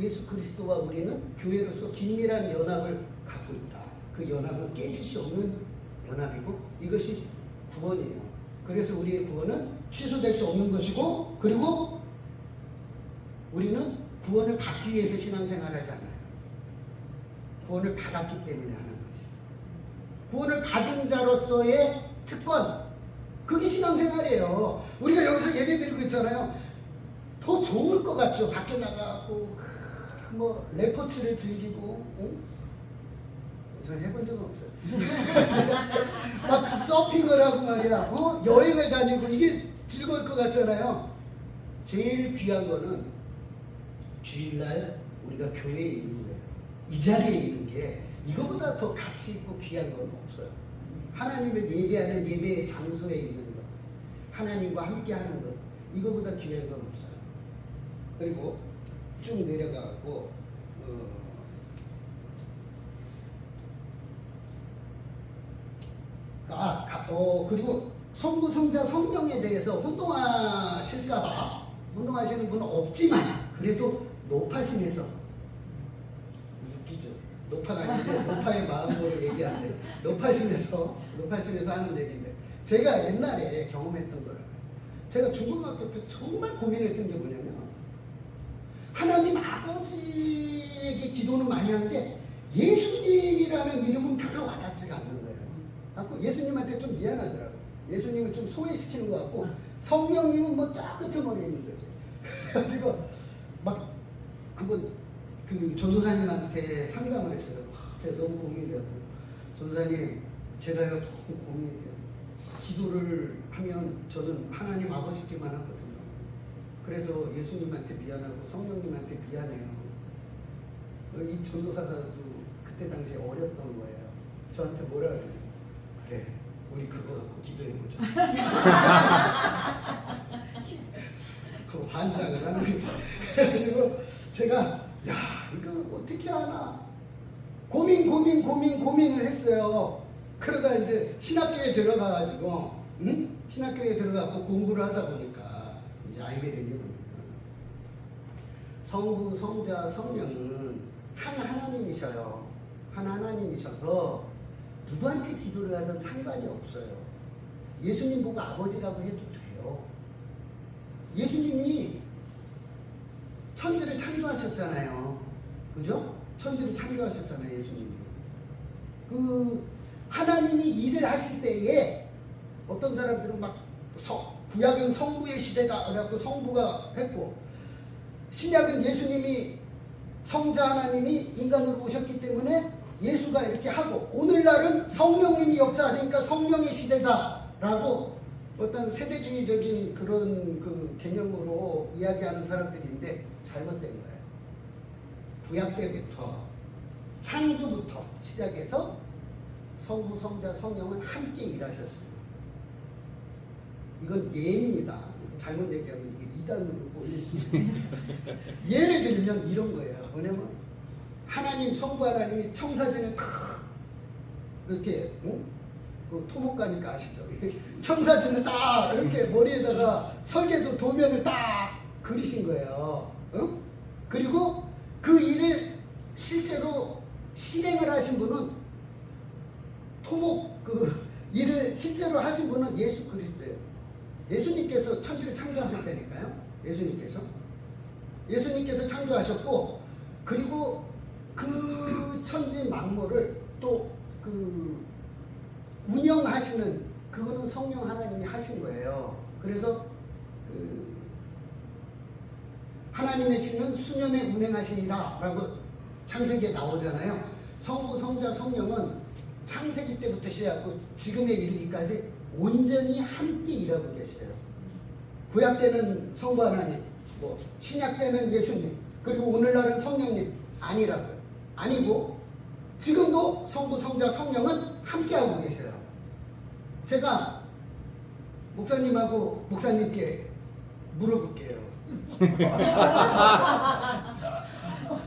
예수 그리스도와 우리는 교회로서 긴밀한 연합을 갖고 있다. 그 연합은 깨질 수 없는 연합이고 이것이 구원이에요. 그래서 우리의 구원은 취소될 수 없는 것이고 그리고 우리는 구원을 받기 위해서 신앙생활을 하잖아요. 구원을 받았기 때문에 하는 것이죠. 구원을 받은 자로서의 특권 그게 신앙생활이에요. 우리가 여기서 예배드리고 있잖아요. 더 좋을 것 같죠. 밖에 나가고 뭐 레포츠를 즐기고 응? 저 해본 적은 없어요. 막 서핑을 하고 말이야. 여행을 다니고 이게 즐거울 것 같잖아요. 제일 귀한 거는 주일날 우리가 교회에 있는 거예요. 이 자리에 있는 게 이거보다 더 가치 있고 귀한 건 없어요. 하나님을 예배하는 예배의 장소에 있는 것, 하나님과 함께 하는 것, 이거보다 귀한 건 없어요. 그리고 쭉 내려가고 그리고 성부, 성자, 성령에 대해서 혼동하실까봐 혼동하시는 분은 없지만 그래도 높아심에서 웃기죠. 높아가 아닌데 높아의 마음으로 얘기하는데 높아심에서 하는 얘기인데 제가 옛날에 경험했던 거를 제가 중고등학교 때 정말 고민했던 게 뭐냐면 하나님 아버지에게 기도는 많이 하는데 예수님이라는 이름은 별로 와닿지가 않는 거예요. 예수님한테 좀 미안하더라고요. 예수님은 좀 소외시키는 것 같고 성령님은 뭐 쫙 끄트머리에 있는 거지. 그래가지고 막 한번 그 전도사님한테 상담을 했어요. 제가 너무 고민이 되었고 전도사님 제가요 너무 고민이 돼요. 기도를 하면 저는 하나님 아버지께만 하거든요. 그래서 예수님한테 미안하고 성령님한테 미안해요. 이 전도사도 그때 당시에 어렸던 거예요. 저한테 뭐라 그래요? 그래, 우리 그거 갖고 기도해보자. 반장을 하는 거죠. 그리고 제가 야 이거 어떻게 하나 고민을 했어요. 그러다 이제 신학교에 들어가가지고 신학교에 들어가고 공부를 하다 보니까 이제 알게 된 게 뭐냐면 성부, 성자, 성령은 한 하나님이셔요. 한 하나님이셔서 누구한테 기도를 하든 상관이 없어요. 예수님 보고 아버지라고 해도 돼요. 예수님이 천지를 창조하셨잖아요. 그죠? 천지를 창조하셨잖아요, 예수님이. 그 하나님이 일을 하실 때에 어떤 사람들은 막 구약은 성부의 시대다 그래갖고 성부가 했고, 신약은 예수님이 성자 하나님이 인간으로 오셨기 때문에 예수가 이렇게 하고, 오늘날은 성령님이 역사하시니까 성령의 시대다라고 어떤 세대주의적인 그런 그 개념으로 이야기하는 사람들인데 잘못된 거예요. 구약 때부터 창조부터 시작해서 성부, 성자, 성령은 함께 일하셨어요. 이건 예입니다. 잘못 얘기하면 이게 이단으로 보일 수 있어요. 예를 들면 이런 거예요. 뭐냐면 하나님, 성부 하나님이 청사진을 이렇게 그 토목가니까 아시죠? 청사진을 딱 이렇게 머리에다가 설계도 도면을 딱 그리신 거예요. 그리고 그 일을 실제로 실행을 하신 분은 토목 그 일을 실제로 하신 분은 예수 그리스도예요. 예수님께서 천지를 창조하셨다니까요. 예수님께서 창조하셨고, 그리고 그 천지 만물을 또 그 운영하시는 그거는 성령 하나님이 하신 거예요. 그래서 그 하나님의 신은 수년에 운행하시니라 라고 창세기에 나오잖아요. 성부, 성자, 성령은 창세기 때부터 시작하고 지금에 이르기까지 온전히 함께 일하고 계세요. 구약 때는 성부 하나님, 신약 때는 예수님, 그리고 오늘날은 성령님 아니라고요. 아니고 지금도 성부, 성자, 성령은 함께 하고 계세요. 제가 목사님하고 목사님께 물어볼게요.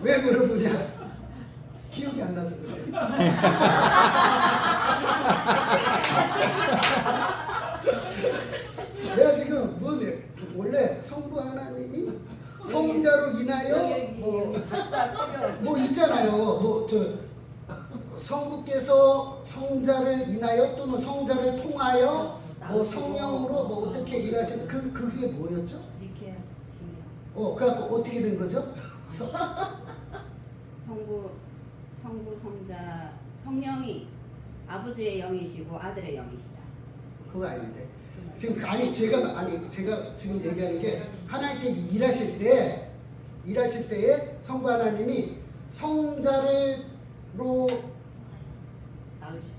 왜 물어보냐? 기억이 안 나서 그래요. 내가 지금 원래 성부 하나님이 성자로 인하여 뭐 있잖아요. 성부께서 성자를 인하여 또는 성자를 통하여 성령으로 어떻게 일하시는 그게 뭐였죠? 니케아 신령. 그래갖고 어떻게 된 거죠? 성부, 성자, 성령이 아버지의 영이시고 아들의 영이시다. 그거 아닌데. 지금 제가 지금 얘기하는 게 하나님께 일하실 때에 성부 하나님이 성자를로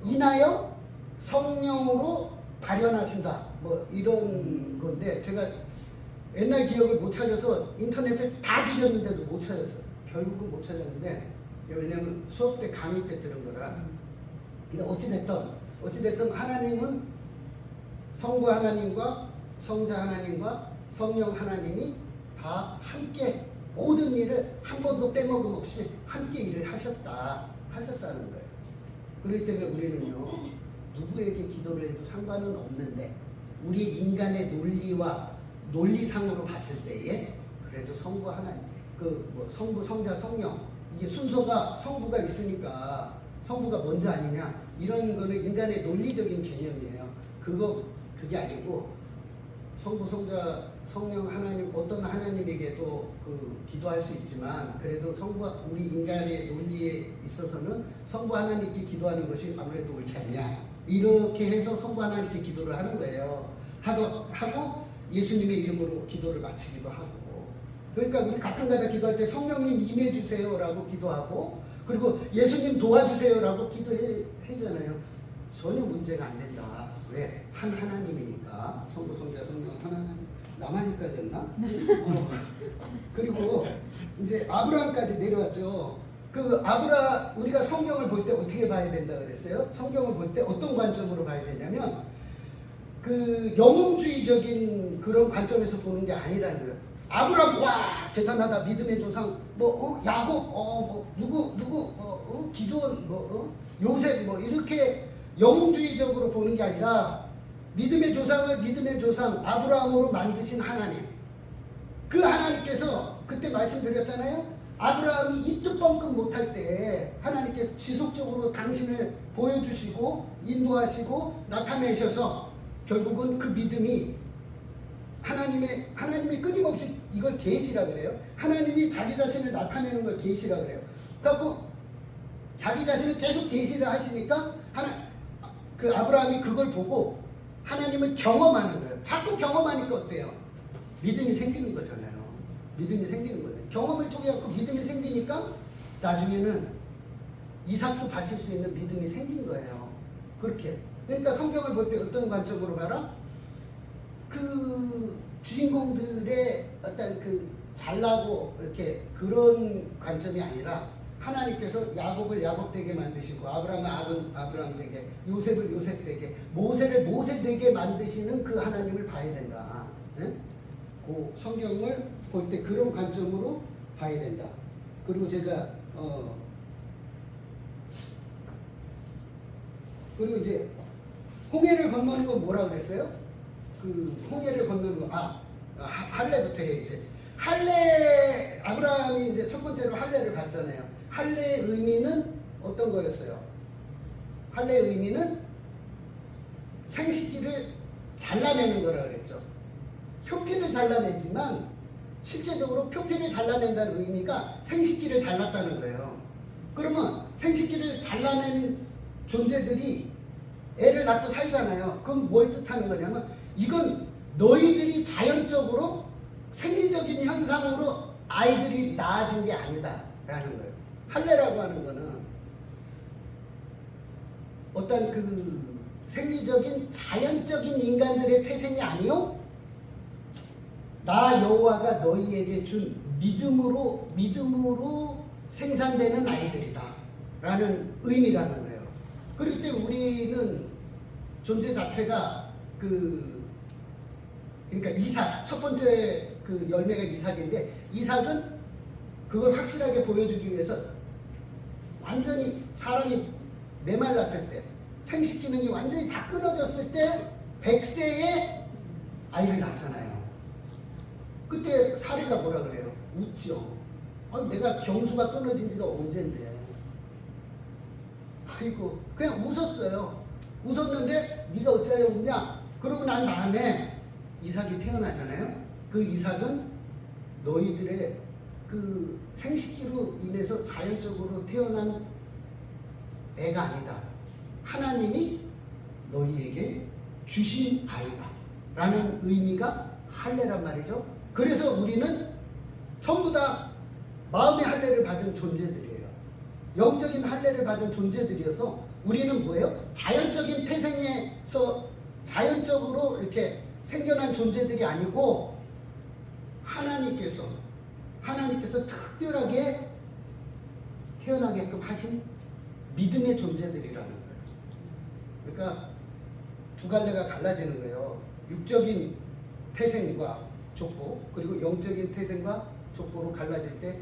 인하여 성령으로 발현하신다. 이런 건데 제가 옛날 기억을 못 찾아서 인터넷을 다 뒤졌는데도 못 찾았어요. 결국은 못 찾았는데, 왜냐면 수업 때 강의 때 들은 거라. 근데 어찌됐든 하나님은 성부 하나님과 성자 하나님과 성령 하나님이 다 함께 모든 일을 한 번도 빼먹음 없이 함께 일을 하셨다는 거예요. 그렇기 때문에 우리는요, 누구에게 기도를 해도 상관은 없는데 우리 인간의 논리와 논리상으로 봤을 때에 그래도 성부 하나님, 성부, 성자, 성령, 이게 순서가 성부가 있으니까 성부가 먼저 아니냐, 이런 거는 인간의 논리적인 개념이에요. 그게 아니고 성부, 성자, 성령 하나님, 어떤 하나님에게도 기도할 수 있지만 그래도 우리 인간의 논리에 있어서는 성부 하나님께 기도하는 것이 아무래도 옳지 않냐, 이렇게 해서 성부 하나님께 기도를 하는 거예요. 하고 예수님의 이름으로 기도를 마치기도 하고. 그러니까 우리 가끔가다 기도할 때 성령님 임해주세요라고 기도하고, 그리고 예수님 도와주세요라고 기도하잖아요. 전혀 문제가 안 된다. 왜? 한 하나님이니까. 성부, 성자, 성령 한 하나님. 나만이니까 됐나? 그리고 이제 아브라함까지 내려왔죠. 우리가 성경을 볼 때 어떻게 봐야 된다 그랬어요? 성경을 볼 때 어떤 관점으로 봐야 되냐면 영웅주의적인 그런 관점에서 보는 게 아니라는 거예요. 아브라함 와 대단하다 믿음의 조상 야곱 누구 기드온 요셉 이렇게 영웅주의적으로 보는 게 아니라 믿음의 조상을 믿음의 조상 아브라함으로 만드신 하나님, 그 하나님께서 그때 말씀드렸잖아요. 아브라함이 입도 뻥끗 못할 때 하나님께서 지속적으로 당신을 보여주시고 인도하시고 나타내셔서 결국은 그 믿음이 하나님이 끊임없이 이걸 계시라 그래요. 하나님이 자기 자신을 나타내는 걸 계시라 그래요. 그래갖고 자기 자신을 계속 계시를 하시니까 그 아브라함이 그걸 보고 하나님을 경험하는 거예요. 자꾸 경험하니까 어때요? 믿음이 생기는 거잖아요. 믿음이 생기는 거예요. 경험을 통해 갖고 믿음이 생기니까 나중에는 이삭도 바칠 수 있는 믿음이 생긴 거예요. 그렇게. 그러니까 성경을 볼 때 어떤 관점으로 봐라? 그 주인공들의 어떤 그 잘나고 이렇게 그런 관점이 아니라 하나님께서 야곱을 야곱 되게 만드시고 아브라함을 아브라함 되게, 요셉을 요셉 되게, 모세를 모세 되게 만드시는 그 하나님을 봐야 된다. 네? 그 성경을 볼 때 그런 관점으로 봐야 된다. 그리고 제가 그리고 이제 홍해를 건너는 건 뭐라 그랬어요? 그 홍해를 건너는 거 할례부터 해 이제. 할례 아브라함이 이제 첫 번째로 할례를 받잖아요. 할례의 의미는 어떤 거였어요? 할례의 의미는 생식기를 잘라내는 거라 그랬죠. 표피를 잘라내지만 실제적으로 표피를 잘라낸다는 의미가 생식기를 잘랐다는 거예요. 그러면 생식기를 잘라낸 존재들이 애를 낳고 살잖아요. 그럼 뭘 뜻하는 거냐면 이건 너희들이 자연적으로 생리적인 현상으로 아이들이 낳아진 게 아니다 라는 거예요. 할례라고 하는 거는 어떤 그 생리적인 자연적인 인간들의 태생이 아니요, 나 여호와가 너희에게 준 믿음으로 생산되는 아이들이다 라는 의미라는 거예요. 그렇기 때문에 우리는 존재 자체가 그러니까 이삭, 첫 번째 그 열매가 이삭인데, 이삭은 그걸 확실하게 보여주기 위해서 완전히 사람이 메말랐을 때, 생식 기능이 완전히 다 끊어졌을 때 100세에 아이를 낳잖아요. 그때 사례가 뭐라 그래요? 웃죠. 아니, 내가 경수가 끊어진 지가 언젠데. 아이고, 그냥 웃었어요. 웃었는데 네가 어찌하여 웃냐? 그러고 난 다음에 이삭이 태어나잖아요. 그 이삭은 너희들의 그 생식기로 인해서 자연적으로 태어난 애가 아니다. 하나님이 너희에게 주신 아이다 라는 의미가 할례란 말이죠. 그래서 우리는 전부 다 마음의 할례를 받은 존재들이에요. 영적인 할례를 받은 존재들이어서 우리는 뭐예요? 자연적인 태생에서 자연적으로 이렇게 생겨난 존재들이 아니고 하나님께서 특별하게 태어나게끔 하신 믿음의 존재들이라는 거예요. 그러니까 두 갈래가 갈라지는 거예요. 육적인 태생과 족보, 그리고 영적인 태생과 족보로 갈라질 때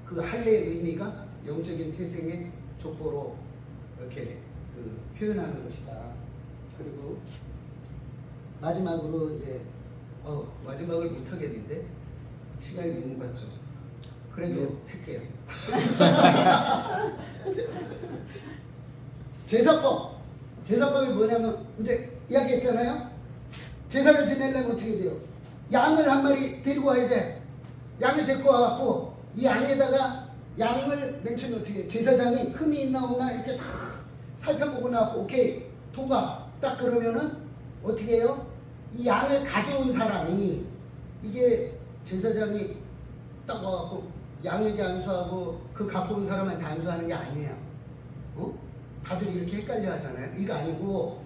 그 할례의 의미가 영적인 태생의 족보로 이렇게 표현하는 것이다. 그리고 마지막으로 이제 마지막을 못 하겠는데 시간이 너무 갔죠. 그래도 할게요. 제사법이 뭐냐면 이제 이야기했잖아요. 제사를 지내려면 어떻게 돼요? 양을 한 마리 데리고 와야 돼. 양을 데리고 와갖고 이 양에다가 양을 맨 처음에 어떻게 해? 제사장이 흠이 있나 없나 이렇게 다 살펴보고 나왔고 오케이 통과 딱 그러면은 어떻게 해요? 이 양을 가져온 사람이, 이게 제사장이 딱 와갖고 양에게 안수하고 그 갖고 온 사람한테 안수하는 게 아니에요. 다들 이렇게 헷갈려 하잖아요. 이거 아니고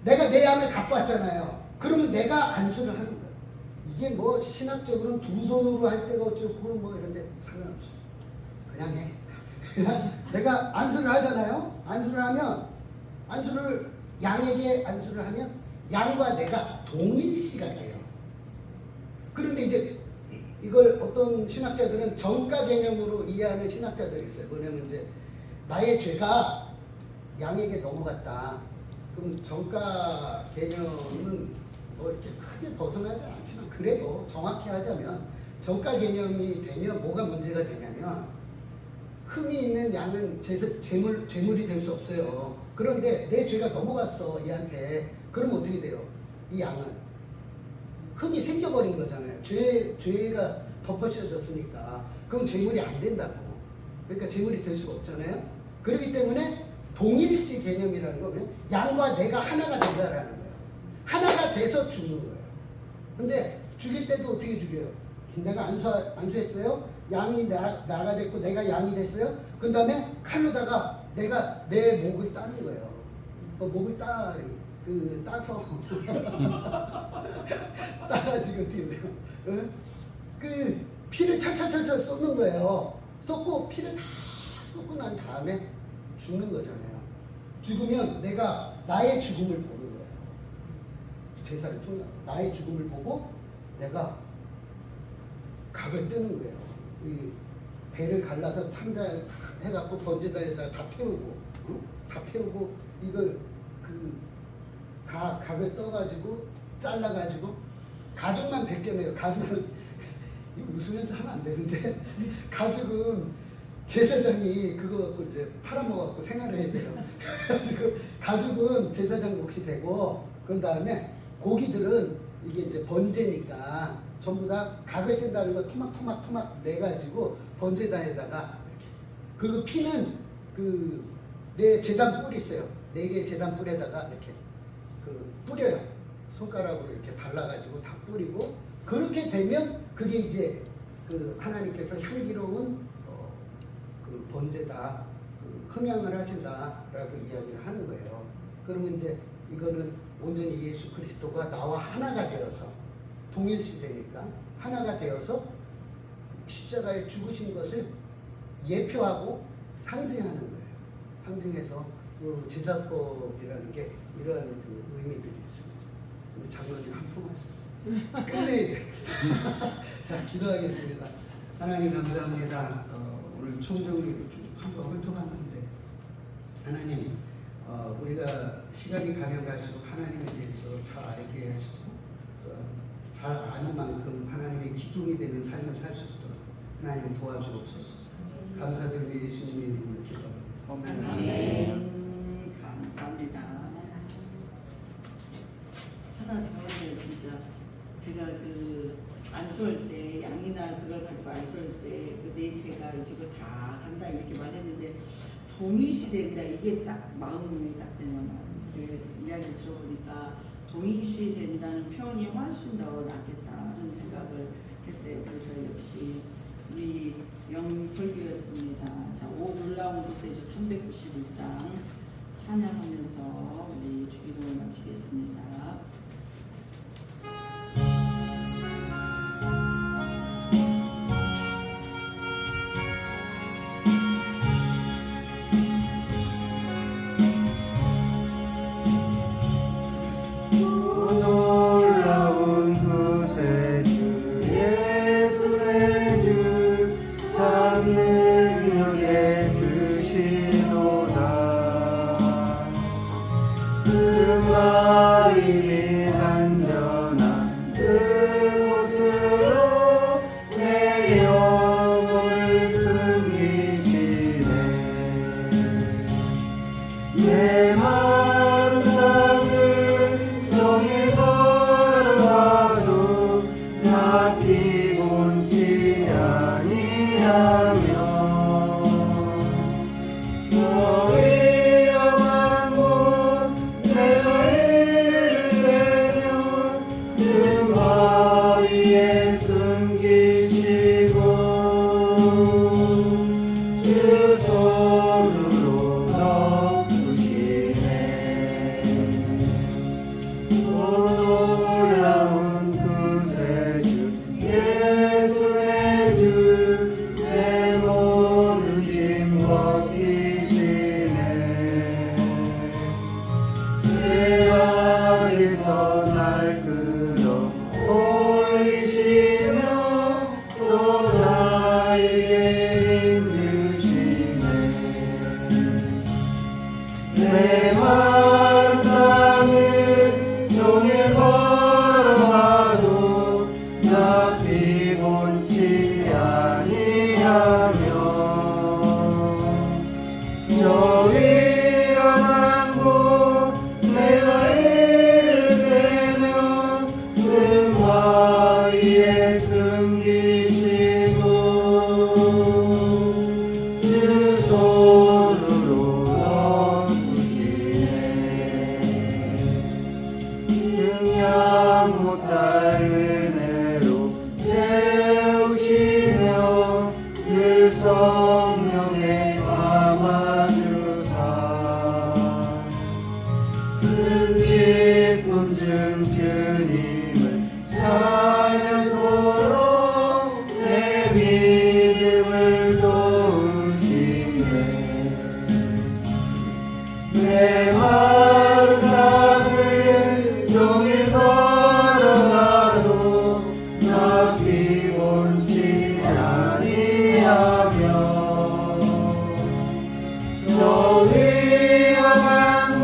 내가 내 양을 갖고 왔잖아요. 그러면 내가 안수를 하는 거예요. 이게 뭐 신학적으로는 두 손으로 할 때가 어쩌고 뭐 이런데 상관없어. 그냥 해. 그냥 내가 안수를 하잖아요. 양에게 안수를 하면 양과 내가 동일시가 돼요. 그런데 이제 이걸 어떤 신학자들은 정가 개념으로 이해하는 신학자들이 있어요. 뭐냐면 이제 나의 죄가 양에게 넘어갔다. 그럼 정가 개념은 뭐 이렇게 크게 벗어나지 않지만 그래도 정확히 하자면 정가 개념이 되면 뭐가 문제가 되냐면 흠이 있는 양은 재물이 될 수 없어요. 그런데 내 죄가 넘어갔어 얘한테. 그럼 어떻게 돼요? 이 양은 흠이 생겨버린 거잖아요. 죄가 덮어씌워졌으니까. 그럼 재물이 안 된다고. 그러니까 재물이 될 수가 없잖아요. 그렇기 때문에 동일시 개념이라는 거는 양과 내가 하나가 된다라는 거예요. 하나가 돼서 죽는 거예요. 근데 죽일 때도 어떻게 죽여요? 내가 안수했어요. 양이 나가 됐고 내가 양이 됐어요. 그 다음에 칼로다가 내가 내 목을 따는 거예요. 목을 따서 따가지고 어떻게 돼요? 응? 그 피를 철철철철 쏟는 거예요. 쏟고 피를 다 쏟고 난 다음에 죽는 거잖아요. 죽으면 내가 나의 죽음을 보는 거예요. 제사를 통해 나의 죽음을 보고 내가 각을 뜨는 거예요. 이 배를 갈라서 창자에 해갖고 번제단에다가 다 태우고, 응? 다 태우고 이걸 각을 떠가지고 잘라가지고 가죽만 벗겨내요. 가죽은 이거 웃으면서 하면 안 되는데 가죽은 제사장이 그거 갖고 이제 팔아먹어갖고 생활을 해야 돼요. 그래가지고 가죽은 제사장 몫이 되고 그 다음에 고기들은 이게 이제 번제니까 전부 다 각을 뜬다는 거 토막토막 내가지고 번제단에다가 이렇게. 그리고 피는 내 제단 뿔이 있어요. 4개의 제단 뿔에다가 이렇게 뿌려요. 손가락으로 이렇게 발라가지고 다 뿌리고 그렇게 되면 그게 이제 하나님께서 향기로운 번제다, 흠양을 하신다라고 이야기를 하는 거예요. 그러면 이제 이거는 온전히 예수 그리스도가 나와 하나가 되어서 동일시되니까 하나가 되어서 십자가에 죽으신 것을 예표하고 상징하는 거예요. 상징해서 제사법이라는 게 이러한 의미들이 있습니다. 우리 장로님 한풍하셨어요. 끝내야 돼. 자, 기도하겠습니다. 하나님 감사합니다. 오늘 총정리로 쭉 한번 훑어봤는데 하나님 우리가 시간이 가면 갈수록 하나님에 대해서 잘 알게 하시고 잘 아는 만큼 하나님의 기쁨이 되는 삶을 살 수 있도록 하나님 도와주옵소서. 감사드리며 예수님의 이름으로 기도합니다. 아멘. 감사합니다. 하나 더 하세요. 진짜 제가 안수할 때 양이나 그걸 가지고 안수할 때 내 죄가 이쪽으로 다 간다 이렇게 말했는데 동일시 된다 이게 딱 마음이 딱 드는 이렇게 이야기 들어보니까 동일시 된다는 표현이 훨씬 더 낫겠다는 생각을 했어요. 그래서 역시 우리 영설교였습니다. 자, 오 놀라운 구세주 396장 찬양하면서 우리 주기도를 마치겠습니다. 놀라운 구세주 예수의 주 장능력에 주시노라. 그 마음이 안전한 그곳으로 내 영혼을 숨기시네. 내 마른 땅을 종일 걸어가도 나 피곤치 아니하며 저 위험한 곳 내가 이를 대면 그 바위에 숨기시고 믿음을 도우시네 내 마른 땅을 종일 걸어가도 나 피곤치 아니하며 저 위험한 곳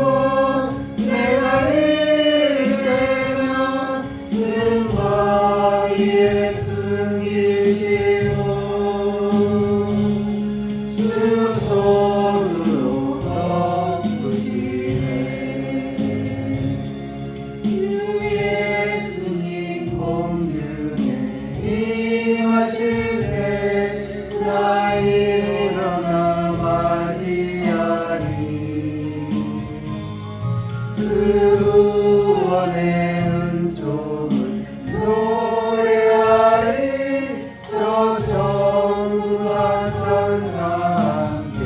내가 이를 때면 등 위에 숨기시고 주 손으로 덮으시네 주 예수님 공중에 임하실 때 나 일어나 맞이하리 그 구원의 은총을 노래하리 저 전부와 천사와 함께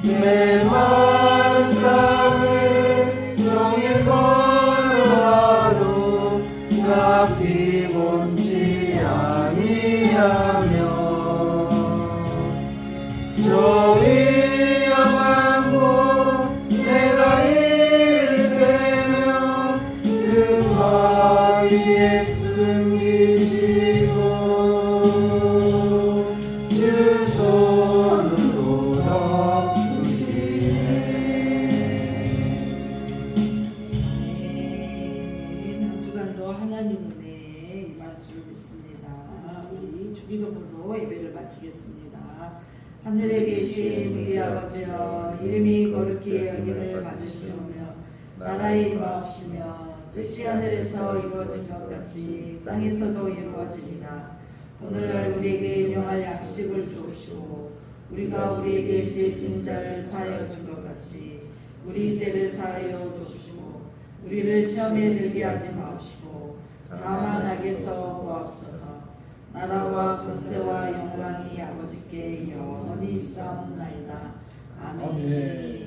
메마른 땅을 종일 걸어가도 나 피곤치 아니하며 저 위험한 곳 내가 이를 때면 그 바위에 숨기시고 주 손으로 덮으시네 한 주간도 하나님 은혜에 임할 줄 믿습니다. 우리 주기도문으로 예배를 마치겠습니다. 하늘에 계신 우리 아버지여 이름이 거룩히 여김을 받으시오며 나라의 임하옵시며 뜻이 하늘에서 이루어진 것 같이 땅에서도 이루어지리라. 오늘 우리에게 일용할 양식을 주옵시고 우리가 우리에게 죄 지은 자를 사하여 준 것 같이 우리 죄를 사하여 주옵시고 우리를 시험에 들게 하지 마옵시고 다만 악에서 구하옵소서. 나라와 권세와 영광이 아버지께 영원히 있사옵나이다. 아멘.